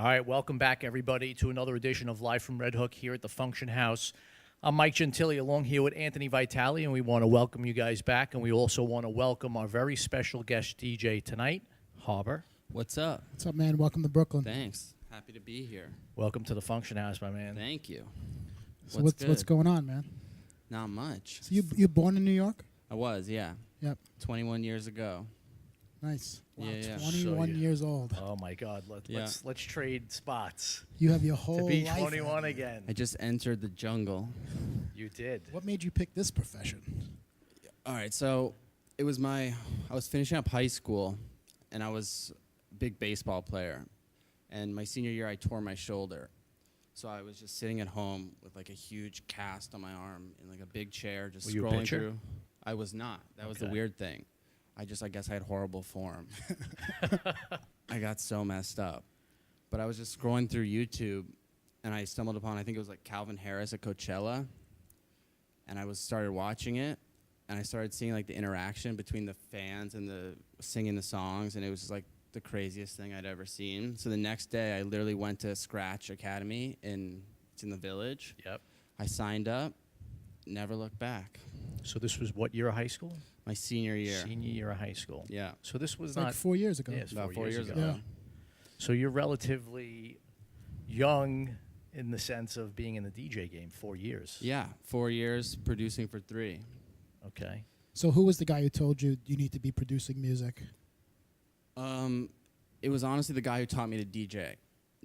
All right, welcome back, everybody, to another edition of Live from Redhook here at the Function House. I'm Mike Gentile, along here with Anthony Vitale, and we want to welcome you guys back, and we also want to welcome our very special guest DJ tonight, Harber. What's up? What's up, man? Welcome to Brooklyn. Thanks. Happy to be here. Welcome to the Function House, my man. Thank you. So what's going on, man? Not much. So you born in New York? I was, yeah. Yep. 21 years ago. Nice. Wow, Yeah. 21 years old. Oh my God, let's trade spots You have your whole to be life 21 ahead. again. I just entered the jungle. You did. What made you pick this profession? All right, so I was finishing up high school, and I was a big baseball player. And my senior year, I tore my shoulder. So I was just sitting at home with like a huge cast on my arm in like a big chair, just Were you a scrolling pitcher? through. I was not. That was the Okay. weird thing. I guess I had horrible form. I got so messed up. But I was just scrolling through YouTube, and I stumbled upon, I think it was like Calvin Harris at Coachella, and I started watching it, and I started seeing like the interaction between the fans and the singing the songs, and it was just like the craziest thing I'd ever seen. So the next day, I literally went to Scratch Academy it's in the Village. Yep. I signed up, never looked back. So this was what year of high school? My senior year. Senior year of high school. Yeah. So this was It's not like 4 years ago. Yeah, it's About 4 years ago. Yeah. So you're relatively young in the sense of being in the DJ game. 4 years. Yeah, 4 years, producing for 3. Okay. So who was the guy who told you you need to be producing music? It was honestly the guy who taught me to DJ.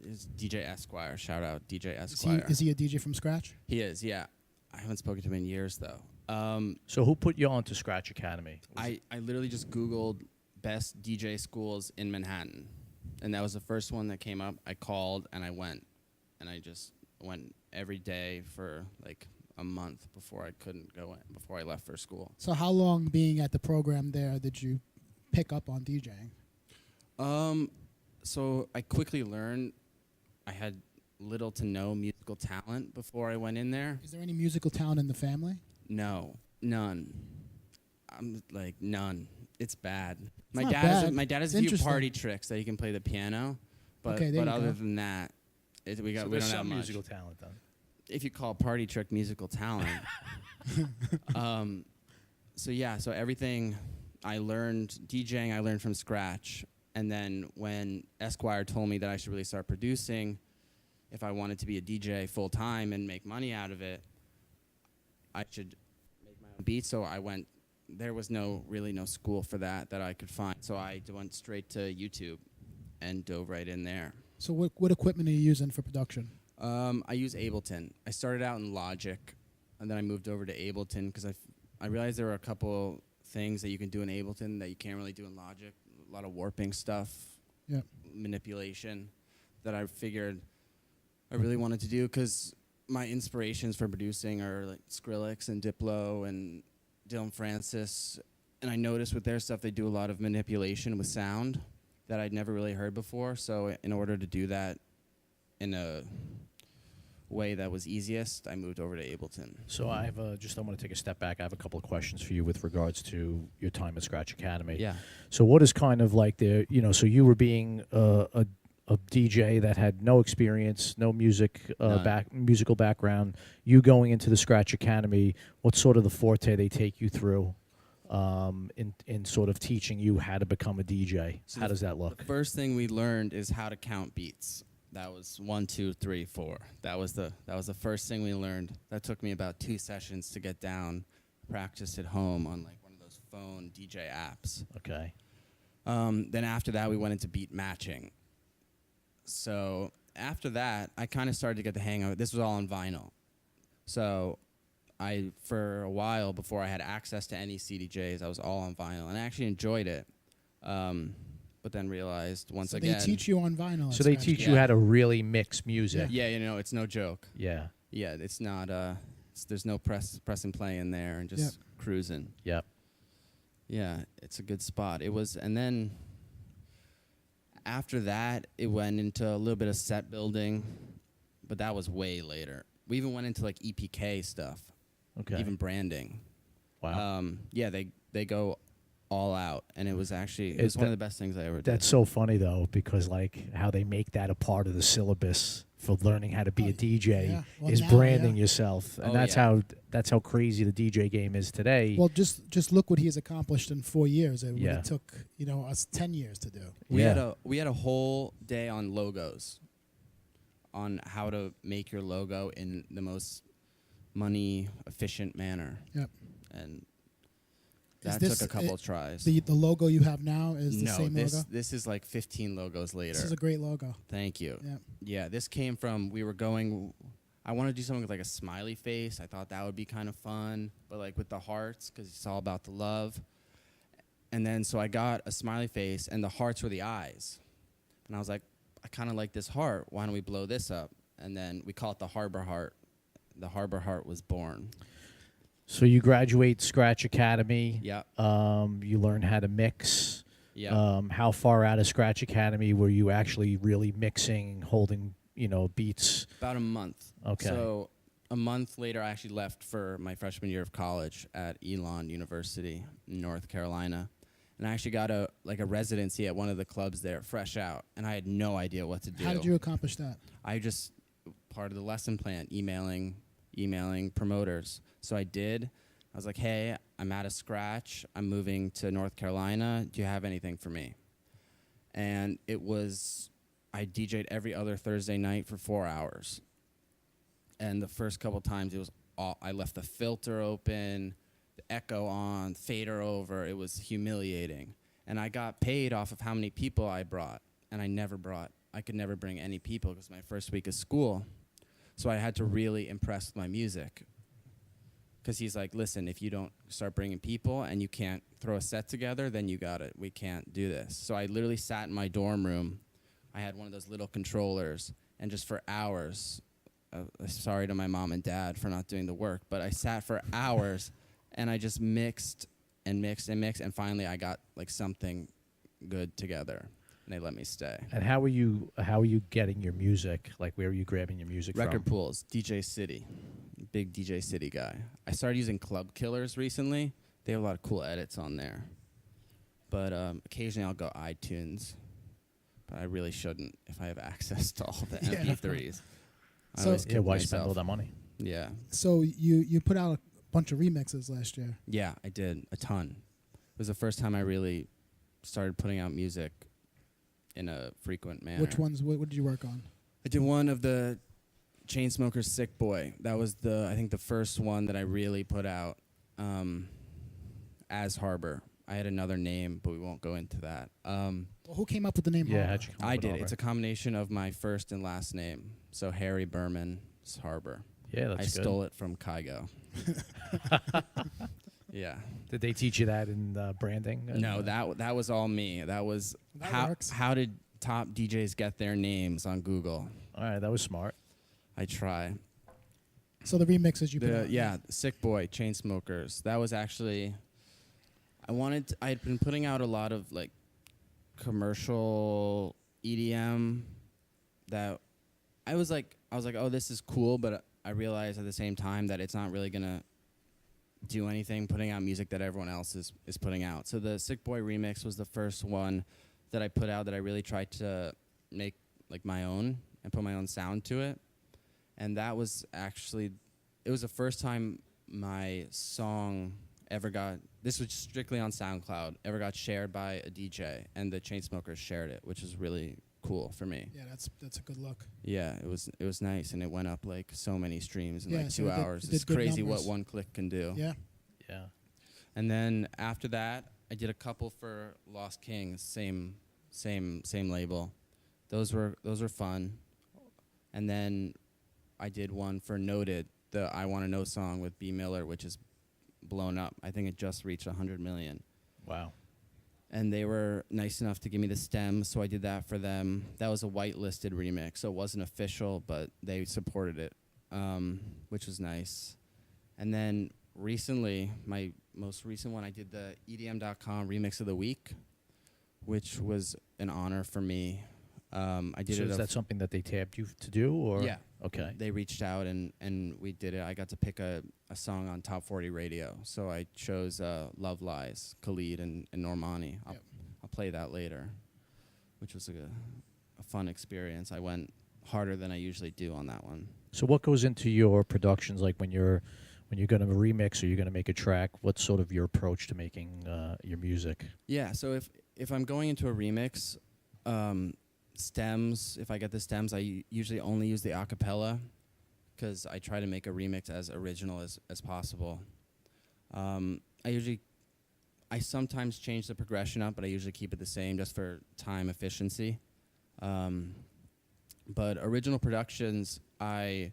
It's DJ Esquire. Shout out DJ Esquire. Is he a DJ from scratch? He is, yeah. I haven't spoken to him in years, though. So who put you on to Scratch Academy? I literally just Googled best DJ schools in Manhattan, and that was the first one that came up. I called, and I went. And I just went every day for like a month before I couldn't go in, before I left for school. So how long being at the program there did you pick up on DJing? So I quickly learned I had little to no musical talent before I went in there. Is there any musical talent in the family? No, none. I'm like none. It's bad. My not dad bad. my dad has It's a few interesting. party tricks that he can play the piano, but Okay, there you other go. than that, So we there's don't have some much. musical talent, then. If you call party trick musical talent. So everything I learned DJing, I learned from scratch. And then when Esquire told me that I should really start producing, if I wanted to be a DJ full time and make money out of it, I should make my own beats. So I went. There was no school for that I could find. So I went straight to YouTube and dove right in there. So what equipment are you using for production? I use Ableton. I started out in Logic, and then I moved over to Ableton because I realized there were a couple things that you can do in Ableton that you can't really do in Logic. A lot of warping stuff, Yep. manipulation that I figured I really wanted to do because my inspirations for producing are like Skrillex and Diplo and Dylan Francis, and I noticed with their stuff they do a lot of manipulation with sound that I'd never really heard before. So in order to do that in a way that was easiest, I moved over to Ableton. So I have I want to take a step back. I have a couple of questions for you with regards to your time at Scratch Academy. Yeah. So what is kind of like so you were being a DJ that had no experience, no musical background. You going into the Scratch Academy, what's sort of the forte they take you through in sort of teaching you how to become a DJ? So how does that look? The first thing we learned is how to count beats. That was 1, 2, 3, 4. That was the first thing we learned. That took me about 2 sessions to get down. Practiced at home on like one of those phone DJ apps. Okay. Then after that, we went into beat matching. So after that, I kind of started to get the hang of it. This was all on vinyl. So for a while, before I had access to any CDJs, I was all on vinyl, and I actually enjoyed it. But then realized once again. They teach you on vinyl. So they teach you how to really mix music. Yeah, it's no joke. Yeah. Yeah, it's not. There's no press and play in there, and just cruising. Yep. Yeah, it's a good spot. It was, and then after that, it went into a little bit of set building, but that was way later. We even went into like EPK stuff. Okay. Even branding. Wow. Yeah, they go all out, and it was actually it was one of the best things I ever did. That's so funny though, because like how they make that a part of the syllabus for learning how to be a DJ Well, is now, branding yourself, and Oh, that's yeah. how crazy the DJ game is today. Well, just look what he has accomplished in 4 years. And what Yeah. it took us 10 years to do. We had a whole day on logos, on how to make your logo in the most money efficient manner. Yep. And Is that this took a couple of tries. The logo you have now is the No, same logo. this is like 15 logos later. This is a great logo. Thank you. Yeah. Yeah, this came from I want to do something with like a smiley face. I thought that would be kind of fun, but like with the hearts, because it's all about the love. And then so I got a smiley face, and the hearts were the eyes. And I was like, I kind of like this heart. Why don't we blow this up? And then we call it the Harber Heart. The Harber Heart was born. So you graduate Scratch Academy. Yeah. You learn how to mix. Yeah. How far out of Scratch Academy were you actually really mixing, holding, beats? About a month. Okay. So a month later, I actually left for my freshman year of college at Elon University in North Carolina. And I actually got a residency at one of the clubs there, fresh out. And I had no idea what to do. How did you accomplish that? I just, part of the lesson plan, emailing promoters. So I did. I was like, hey, I'm out of Scratch. I'm moving to North Carolina. Do you have anything for me? And I DJ'd every other Thursday night for 4 hours. And the first couple times, I left the filter open, the echo on, fader over. It was humiliating. And I got paid off of how many people I brought. And I could never bring any people because my first week of school. So I had to really impress with my music. Because he's like, listen, if you don't start bringing people and you can't throw a set together, then we can't do this. So I literally sat in my dorm room. I had one of those little controllers, and just for hours, sorry to my mom and dad for not doing the work, but I sat for hours, and I just mixed and mixed and mixed, and finally I got like something good together, and they let me stay. And how are you getting your music? Like, where are you grabbing your music Record from? pools, DJ City. Big DJ City guy. I started using Club Killers recently. They have a lot of cool edits on there. But occasionally I'll go iTunes. But I really shouldn't if I have access to all the MP3s. So- Why spend all that money? Yeah. So you put out a bunch of remixes last year. Yeah, I did. A ton. It was the first time I really started putting out music in a frequent manner. Which ones? What did you work on? I did one of the Chainsmokers' Sick Boy. That was I think the first one that I really put out as Harber. I had another name, but we won't go into that. Well, who came up with the name? Yeah, Harber? how'd you come up I with did. Harber? It's a combination of my first and last name. So Harry Berman's Harber. Yeah, that's I good. stole it from Kygo. Yeah. Did they teach you that in branding? No, that was all me. That was That works. how did top DJs get their names on Google? All right, that was smart. I try. So the remixes you put out. Yeah, Sick Boy, Chainsmokers. That was actually I had been putting out a lot of like commercial EDM that I was like, oh, this is cool, but I realized at the same time that it's not really gonna do anything putting out music that everyone else is putting out. So the Sick Boy remix was the first one that I put out that I really tried to make like my own and put my own sound to it. And that was it was the first time my song this was strictly on SoundCloud, ever got shared by a DJ, and the Chainsmokers shared it, which was really cool for me. Yeah, that's a good look. Yeah, it was nice, and it went up like so many streams in Yeah, like so 2 it did- hours. it did It's good crazy numbers. what one click can do. Yeah. Yeah. And then after that, I did a couple for Lost Kings, same label. Those were fun. And then I did one for Noted, the I Wanna Know song with B Miller, which is blown up. I think it just reached 100 million. Wow. And they were nice enough to give me the stems, so I did that for them. That was a whitelisted remix, so it wasn't official, but they supported it, which was nice. And then recently, my most recent one, I did the EDM.com Remix of the Week, which was an honor for me. I did So it. is that something that they tapped you to do, or? Yeah. Okay. They reached out and we did it. I got to pick a song on Top 40 Radio. So I chose Love Lies, Khalid and Normani. I'll play that later, which was a fun experience. I went harder than I usually do on that one. So what goes into your productions, like when you're going to remix or you're going to make a track? What's sort of your approach to making your music? Yeah, so if I'm going into a remix, stems, if I get the stems, I usually only use the acapella because I try to make a remix as original as possible. I sometimes change the progression up, but I usually keep it the same just for time efficiency. But original productions, I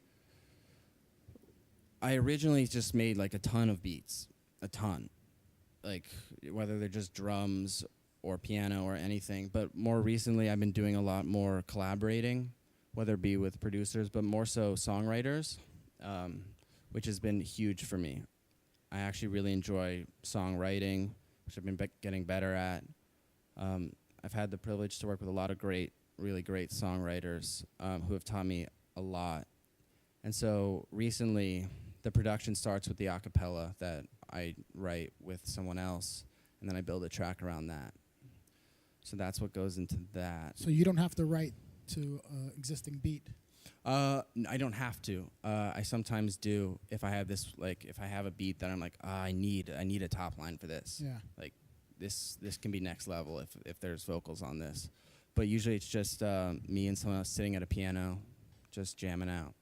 originally just made like a ton of beats, a ton. Like whether they're just drums or piano or anything. But more recently, I've been doing a lot more collaborating, whether it be with producers, but more so songwriters, which has been huge for me. I actually really enjoy songwriting, which I've been getting better at. I've had the privilege to work with a lot of really great songwriters who have taught me a lot. And so recently, the production starts with the a cappella that I write with someone else, and then I build a track around that. So that's what goes into that. So you don't have to write to existing beat? I don't have to. I sometimes do if I have this, like, if I have a beat that I'm like, I need a top line for this. Yeah. Like, this can be next level if there's vocals on this. But usually it's just me and someone else sitting at a piano, just jamming out.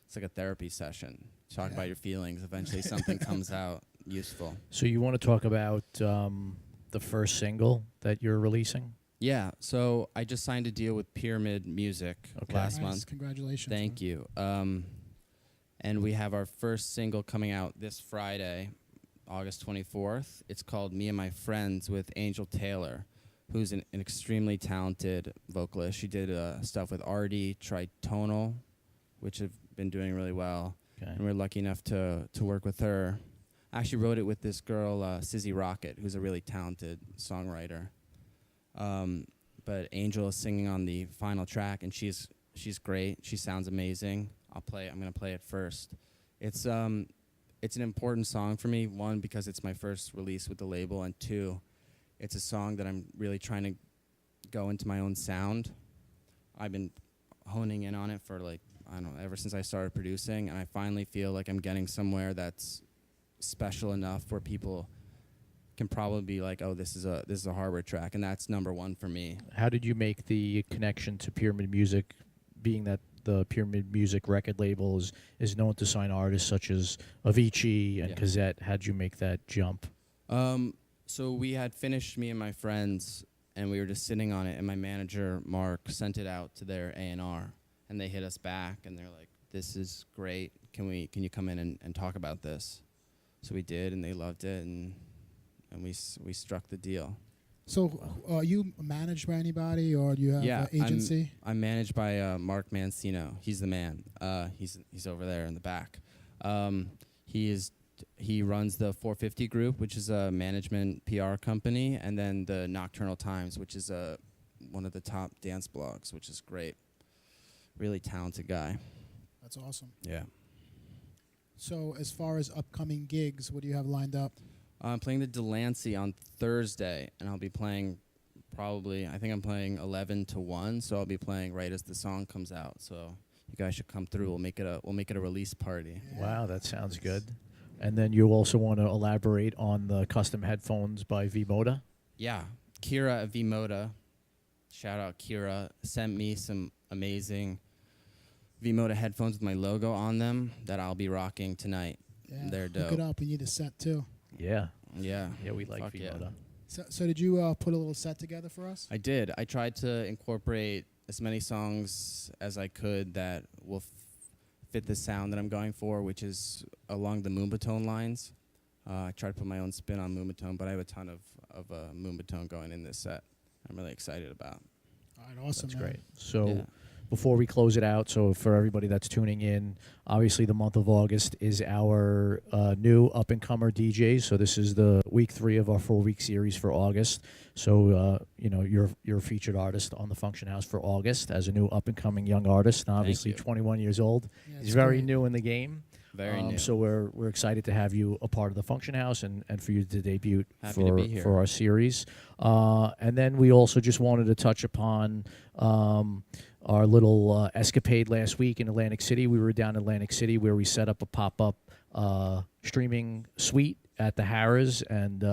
It's like a therapy session. Talk about your feelings. Eventually something comes out useful. So you want to talk about the first single that you're releasing? Yeah, so I just signed a deal with Pyramid Music last month. Congratulations. Thank you. And we have our first single coming out this Friday, August 24th. It's called Me and My Friends with Angel Taylor, who's an extremely talented vocalist. She did stuff with Artie, Tritonal, which have been doing really well. Okay. And we're lucky enough to work with her. I actually wrote it with this girl, Sizzy Rocket, who's a really talented songwriter. But Angel is singing on the final track, and she's great. She sounds amazing. I'm gonna play it first. It's an important song for me. One, because it's my first release with the label, and two, it's a song that I'm really trying to go into my own sound. I've been honing in on it for ever since I started producing, and I finally feel like I'm getting somewhere that's special enough where people can probably be like, oh, this is a Harber track, and that's number one for me. How did you make the connection to Pyramid Music, being that the Pyramid Music record label is known to sign artists such as Avicii and Kazette? How did you make that jump? So we had finished Me and My Friends, and we were just sitting on it, and my manager, Mark, sent it out to their A&R, and they hit us back, and they're like, this is great. Can you come in and talk about this? So we did, and they loved it, and we struck the deal. So are you managed by anybody, or do you have an agency? I'm managed by Mark Mancino. He's the man. He's over there in the back. He runs the 450 Group, which is a management PR company, and then the Nocturnal Times, which is one of the top dance blogs, which is great. Really talented guy. That's awesome. Yeah. So as far as upcoming gigs, what do you have lined up? I'm playing the Delancey on Thursday, and I'll be playing I think I'm playing 11 to 1, so I'll be playing right as the song comes out. So you guys should come through. We'll make it a release party. Yeah. Wow, that sounds good. And then you also want to elaborate on the custom headphones by V-Moda? Yeah. Kira at V-Moda, shout out Kira, sent me some amazing V-Moda headphones with my logo on them that I'll be rocking tonight. Yeah. They're dope. Look it up. We need a set too. Yeah. Yeah. Yeah, we like Fuck V-Moda. yeah. So did you put a little set together for us? I did. I tried to incorporate as many songs as I could that will fit the sound that I'm going for, which is along the Moombahton lines. I tried to put my own spin on Moombahton, but I have a ton of Moombahton going in this set. I'm really excited about. All right, awesome. That's man. great. So, Yeah. before we close it out, so for everybody that's tuning in, obviously the month of August is our new up-and-comer DJs. So this is the week 3 of our full-week series for August. So, you're a featured artist on the Function House for August as a new up-and-coming young artist, and obviously you. 21 years old. Yeah, He's it's very great. new in the game. Very new. So we're excited to have you a part of the Function House and for you to debut Happy to be here. for our series. And then we also just wanted to touch upon our little escapade last week in Atlantic City. We were down in Atlantic City where we set up a pop-up streaming suite at the Harris, and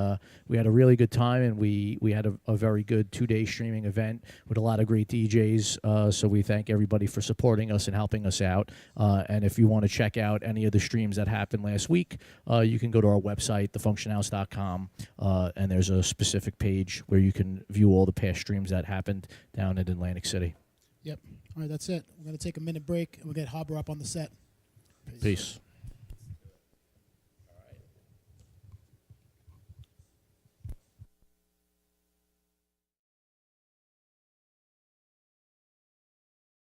we had a really good time, and we had a very good 2-day streaming event with a lot of great DJs, so we thank everybody for supporting us and helping us out. And if you want to check out any of the streams that happened last week, you can go to our website, thefunktionhouse.com, and there's a specific page where you can view all the past streams that happened down in Atlantic City. Yep. All right, that's it. We're going to take a minute break, and we'll get Harber up on the set. Peace.